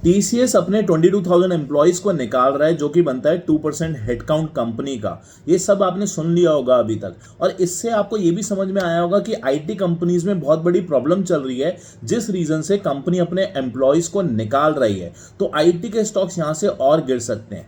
TCS अपने 22,000 employees को निकाल रहा है, जो कि बनता है 2% हेडकाउंट कंपनी का। ये सब आपने सुन लिया होगा अभी तक, और इससे आपको ये भी समझ में आया होगा कि आईटी कंपनीज में बहुत बड़ी प्रॉब्लम चल रही है, जिस रीजन से कंपनी अपने एम्प्लॉयज को निकाल रही है। तो आईटी के स्टॉक्स यहां से और गिर सकते हैं।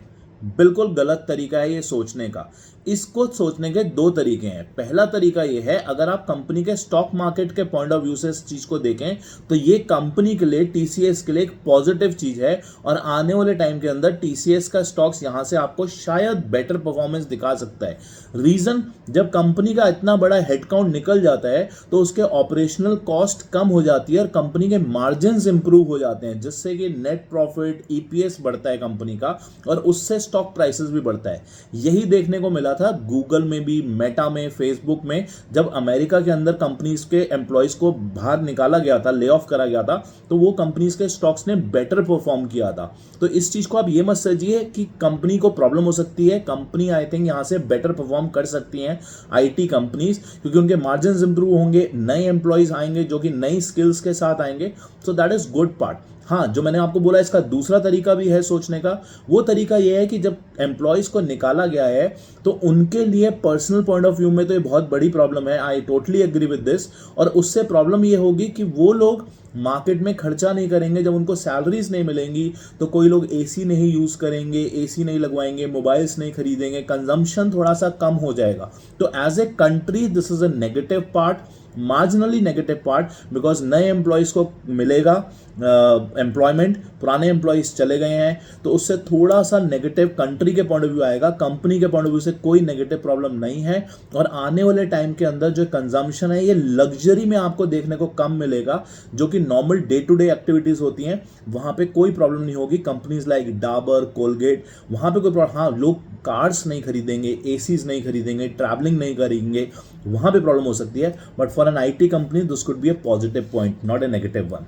बिल्कुल गलत तरीका है ये सोचने का। इसको सोचने के दो तरीके हैं। पहला तरीका ये है, अगर आप कंपनी के स्टॉक मार्केट के पॉइंट ऑफ व्यू से इस चीज को देखें तो ये कंपनी के लिए, टीसीएस के लिए एक पॉजिटिव चीज है, और आने वाले टाइम के अंदर टीसीएस का स्टॉक्स यहां से आपको शायद बेटर परफॉर्मेंस दिखा सकता है। रीजन, जब कंपनी का इतना बड़ा हेडकाउंट निकल जाता है तो उसके ऑपरेशनल कॉस्ट कम हो जाती है और कंपनी के मार्जिन इंप्रूव हो जाते हैं, जिससे कि नेट प्रॉफिट, ईपीएस बढ़ता है कंपनी का, और उससे स्टॉक प्राइसेस भी बढ़ता है। यही देखने को मिला था गूगल में भी, मेटा में, फेसबुक में। जब अमेरिका के अंदर कंपनीज के एम्प्लॉयज को बाहर निकाला गया था, ले ऑफ करा गया था, तो वो कंपनीज के स्टॉक्स ने बेटर परफॉर्म किया था। तो इस चीज को आप ये मत समझिए कि कंपनी को प्रॉब्लम हो सकती है। कंपनी आई थिंक यहां से बेटर परफॉर्म कर सकती हैं आईटी कंपनीज, क्योंकि उनके मार्जिन इंप्रूव होंगे, नए एम्प्लॉयज आएंगे जो कि नई स्किल्स के साथ आएंगे। So that is good part. हाँ, जो मैंने आपको बोला, इसका दूसरा तरीका भी है सोचने का। वो तरीका ये है कि जब एम्प्लॉयज को निकाला गया है तो उनके लिए पर्सनल पॉइंट ऑफ व्यू में तो ये बहुत बड़ी प्रॉब्लम है। I totally agree with this. और उससे प्रॉब्लम ये होगी कि वो लोग मार्केट में खर्चा नहीं करेंगे। जब उनको सैलरीज नहीं मिलेंगी तो कोई लोग एसी नहीं यूज करेंगे, एसी नहीं लगवाएंगे, मोबाइल्स नहीं खरीदेंगे, कंजम्पशन थोड़ा सा कम हो जाएगा। तो as a country this is a negative part, marginally negative part, because नए एम्प्लॉयज को मिलेगा एम्प्लॉयमेंट, पुराने एम्प्लॉयज चले गए हैं, तो उससे थोड़ा सा नेगेटिव कंट्री के पॉइंट ऑफ व्यू आएगा। कंपनी के पॉइंट ऑफ व्यू से कोई नेगेटिव प्रॉब्लम नहीं है। और आने वाले टाइम के अंदर जो कंजम्पशन है, ये लग्जरी में आपको देखने को कम मिलेगा, जो कि normal day to day activities होती हैं, वहां पे कोई प्रॉब्लम नहीं होगी। कंपनीज लाइक डाबर, कोलगेट, वहां पे कोई प्रॉब्लम, हाँ, लोग कार्स नहीं खरीदेंगे, एसीज नहीं खरीदेंगे, ट्रैवलिंग नहीं करेंगे, वहां पे प्रॉब्लम हो सकती है। But for an IT company this could be a positive point, not a negative one.